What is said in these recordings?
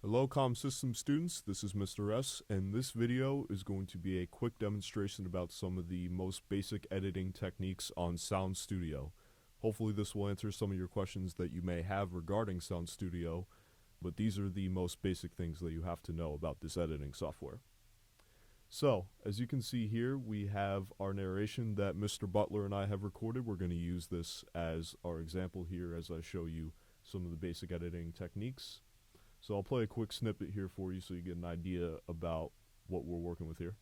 Hello System students, this is Mr. S, and this video is going to be a quick demonstration about some of the most basic editing techniques on Sound Studio. Hopefully this will answer some of your questions that you may have regarding Sound Studio, but these are the most basic things that you have to know about this editing software. So, as you can see here, we have our narration that Mr. Butler and I have recorded. We're going to use this as our example here as I show you some of the basic editing techniques. So I'll play a quick snippet here for you so you get an idea about what we're working with here.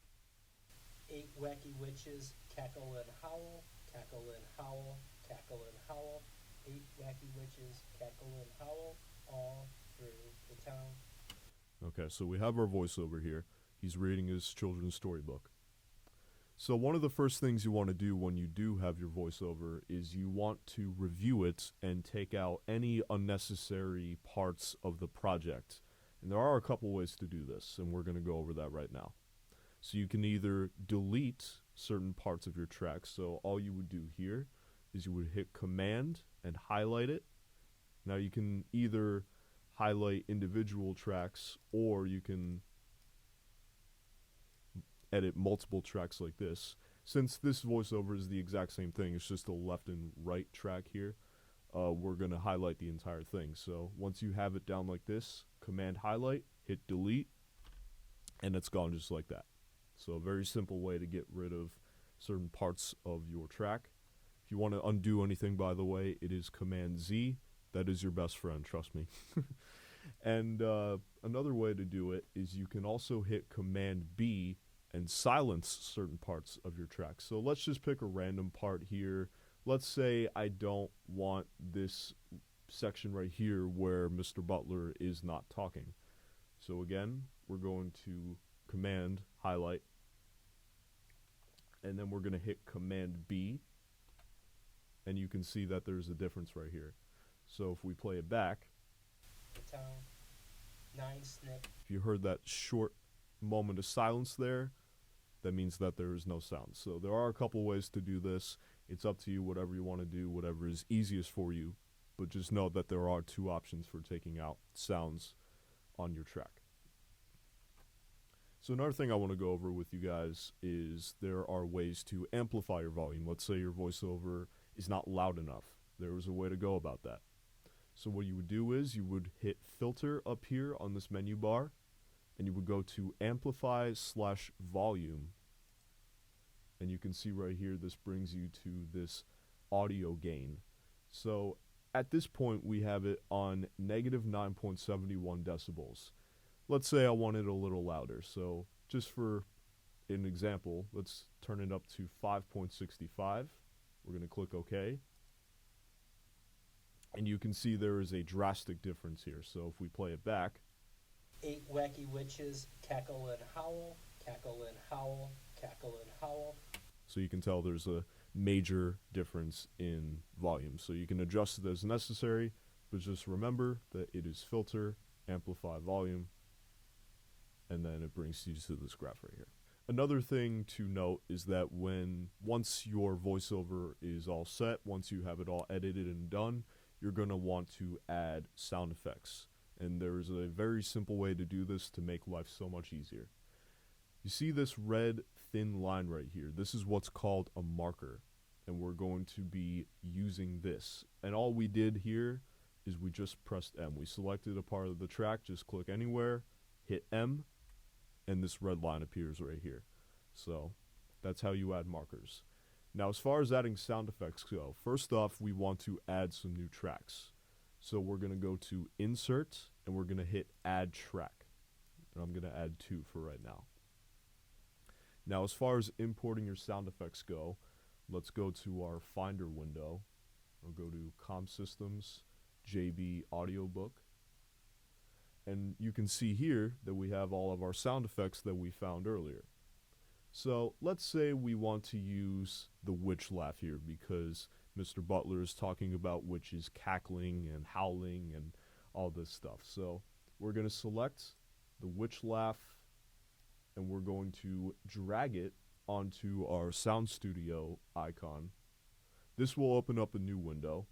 8 wacky witches cackle and howl, cackle and howl, cackle and howl. 8 wacky witches cackle and howl all through the town. Okay, so we have our voiceover here. He's reading his children's storybook. So one of the first things you want to do when you do have your voiceover is you want to review it and take out any unnecessary parts of the project. And there are a couple ways to do this, and we're going to go over that right now. So you can either delete certain parts of your track. So all you would do here is you would hit Command and highlight it. Now you can either highlight individual tracks or you can edit multiple tracks like this. Since this voiceover is the exact same thing, it's just a left and right track here, we're going to highlight the entire thing. So once you have it down like this, Command highlight, hit delete, and it's gone just like that. So a very simple way to get rid of certain parts of your track. If you want to undo anything, by the way, it is Command Z. That is your best friend, trust me. And another way to do it is you can also hit Command B and silence certain parts of your track. So let's just pick a random part here. Let's say I don't want this section right here where Mr. Butler is not talking. So again, we're going to Command highlight, and then we're going to hit Command B, and you can see that there's a difference right here. So if we play it back, The town. 9 snip. if you heard that short moment of silence there, that means that there is no sound. So there are a couple ways to do this. It's up to you, whatever you want to do, whatever is easiest for you. But just know that there are 2 options for taking out sounds on your track. So another thing I want to go over with you guys is there are ways to amplify your volume. Let's say your voiceover is not loud enough. There is a way to go about that. So what you would do is you would hit Filter up here on this menu bar, and you would go to Amplify/Volume, and you can see right here this brings you to this audio gain. So at this point we have it on negative 9.71 decibels. Let's say I want it a little louder, so just for an example, let's turn it up to 5.65. We're going to click OK. And you can see there is a drastic difference here. So if we play it back, 8 wacky witches cackle and howl, cackle and howl, cackle and howl. so you can tell there's a major difference in volume. So you can adjust it as necessary, but just remember that it is Filter, Amplify Volume, and then it brings you to this graph right here. Another thing to note is that once your voiceover is all set, once you have it all edited and done, you're going to want to add sound effects. And there's a very simple way to do this to make life so much easier. You see this red thin line right here? This is what's called a marker. And we're going to be using this. And all we did here is we just pressed M. We selected a part of the track, just click anywhere, hit M, and this red line appears right here. So that's how you add markers. Now, as far as adding sound effects go, first off, we want to add some new tracks. So we're going to go to Insert, and we're going to hit Add Track. And I'm going to add 2 for right now. Now, as far as importing your sound effects go, let's go to our Finder window. We'll go to Com Systems, JB Audiobook. And you can see here that we have all of our sound effects that we found earlier. So let's say we want to use the witch laugh here because Mr. Butler is talking about witches cackling and howling and all this stuff. So we're going to select the witch laugh and we're going to drag it onto our Sound Studio icon. This will open up a new window.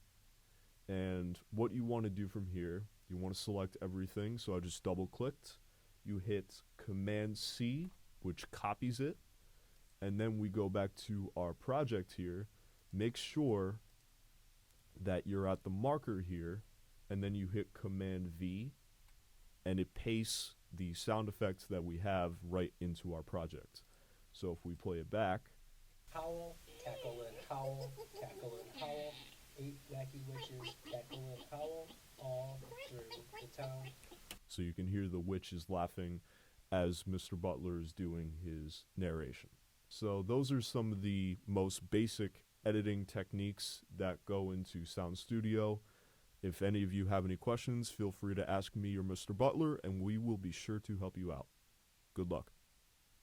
And what you want to do from here, You want to select everything, so I just double clicked. You hit Command C, which copies it, and then we go back to our project here. Make sure that you're at the marker here, and then you hit Command V, and it pastes the sound effects that we have right into our project. So if we play it back, Howl, cackle and howl, cackle and howl. 8 wacky witches cackle and howl all through the town. so you can hear the witches laughing as Mr. Butler is doing his narration. So those are some of the most basic editing techniques that go into Sound Studio. If any of you have any questions, feel free to ask me or Mr. Butler, and we will be sure to help you out. Good luck.